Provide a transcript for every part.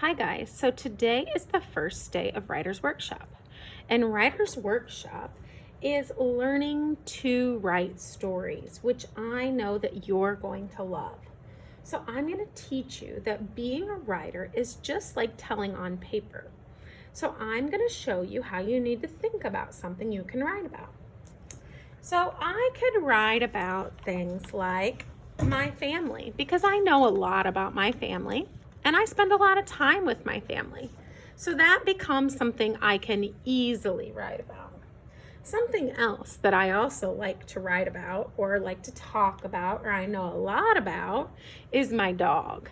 Hi guys, so today is the first day of Writer's Workshop, and Writer's Workshop is learning to write stories, which I know that you're going to love. So I'm going to teach you that being a writer is just like telling on paper. So I'm going to show you how you need to think about something you can write about. So I could write about things like my family, because I know a lot about my family and I spend a lot of time with my family. So that becomes something I can easily write about. Something else that I also like to write about or like to talk about or I know a lot about is my dog.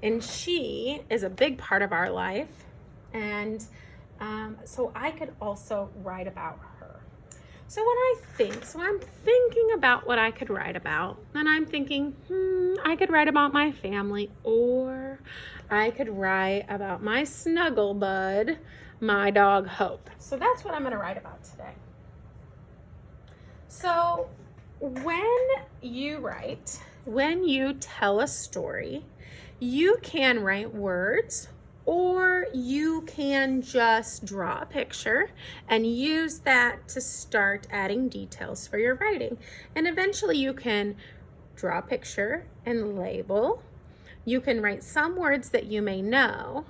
And she is a big part of our life. And so I could also write about her. So I'm thinking about what I could write about, and I'm thinking, I could write about my family, or I could write about my snuggle bud, my dog Hope. So that's what I'm going to write about today. So when you tell a story, you can write words, or you can just draw a picture and use that to start adding details for your writing. And eventually you can draw a picture and label. You can write some words that you may know.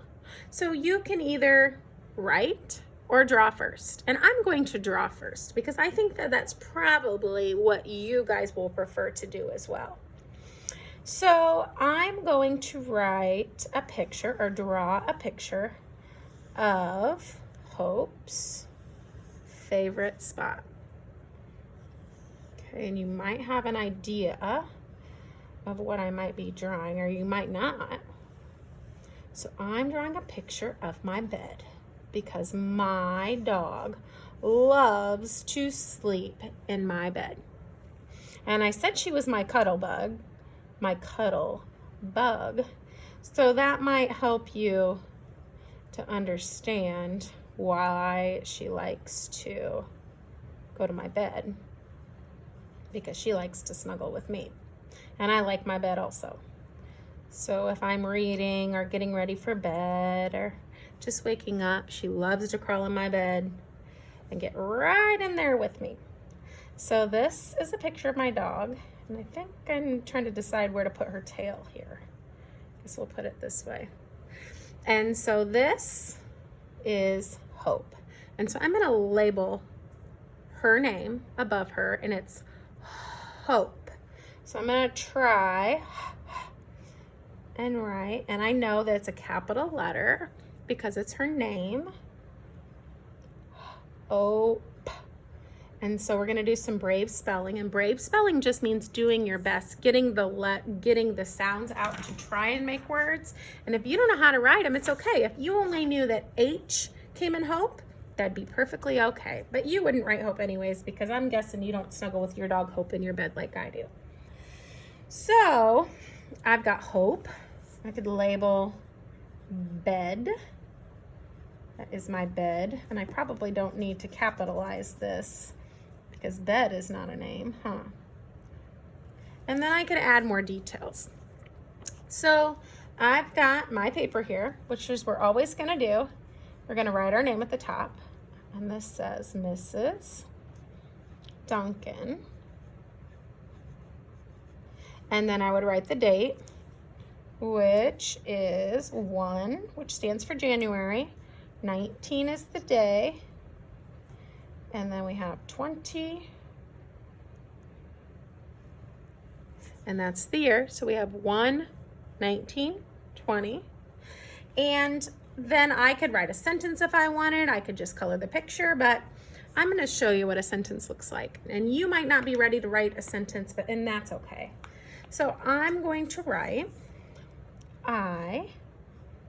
So you can either write or draw first. And I'm going to draw first because I think that that's probably what you guys will prefer to do as well. So I'm going to write a picture or draw a picture of Hope's favorite spot. Okay, and you might have an idea of what I might be drawing, or you might not. So I'm drawing a picture of my bed because my dog loves to sleep in my bed. And I said she was my cuddle bug. So that might help you to understand why she likes to go to my bed, because she likes to snuggle with me, and I like my bed also. So if I'm reading or getting ready for bed or just waking up, she loves to crawl in my bed and get right in there with me. So this is a picture of my dog. And I think I'm trying to decide where to put her tail here. I guess we'll put it this way. And so this is Hope. And so I'm going to label her name above her, and it's Hope. So I'm going to try and write, and I know that it's a capital letter because it's her name. Hope. And so we're going to do some brave spelling, and brave spelling just means doing your best, getting the sounds out to try and make words. And if you don't know how to write them, it's okay. If you only knew that H came in Hope, that'd be perfectly okay. But you wouldn't write Hope anyways, because I'm guessing you don't snuggle with your dog Hope in your bed like I do. So I've got Hope. I could label bed. That is my bed, and I probably don't need to capitalize this because bed is not a name, And then I could add more details. So I've got my paper here, which is we're always going to do. We're going to write our name at the top, and this says Mrs. Duncan. And then I would write the date, which is 1, which stands for January. 19 is the day, and then we have 20, and that's the year. So we have 1, 19, 20, and then I could write a sentence if I wanted. I could just color the picture, but I'm going to show you what a sentence looks like, and you might not be ready to write a sentence, and that's okay. So I'm going to write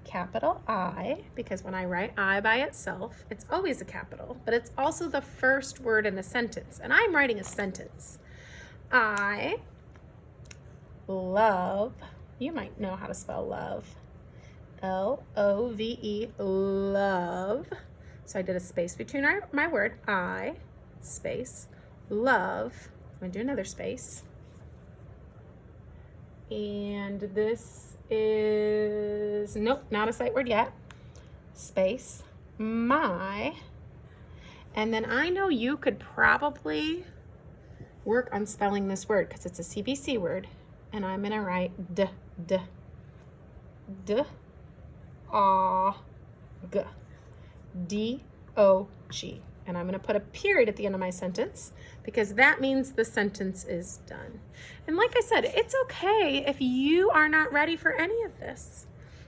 capital I, because when I write I by itself, it's always a capital, but it's also the first word in a sentence, and I'm writing a sentence. I love, you might know how to spell love, L-O-V-E, love. So I did a space between my word, I, space, love. I'm going to do another space. And this is is, nope, not a sight word yet, space, my, and then I know you could probably work on spelling this word because it's a CBC word, and I'm gonna write dog, D-O-G, and I'm gonna put a period at the end of my sentence because that means the sentence is done. And like I said, it's okay if you are not ready for any of this.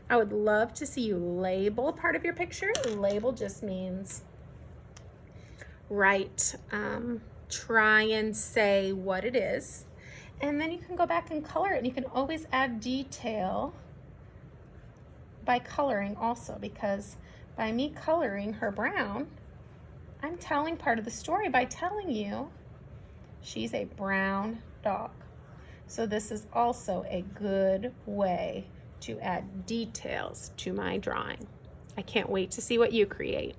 I would love to see you label part of your picture. Label just means write, try and say what it is, and then you can go back and color it, and you can always add detail by coloring also, because by me coloring her brown, I'm telling part of the story by telling you she's a brown dog. So this is also a good way to add details to my drawing. I can't wait to see what you create.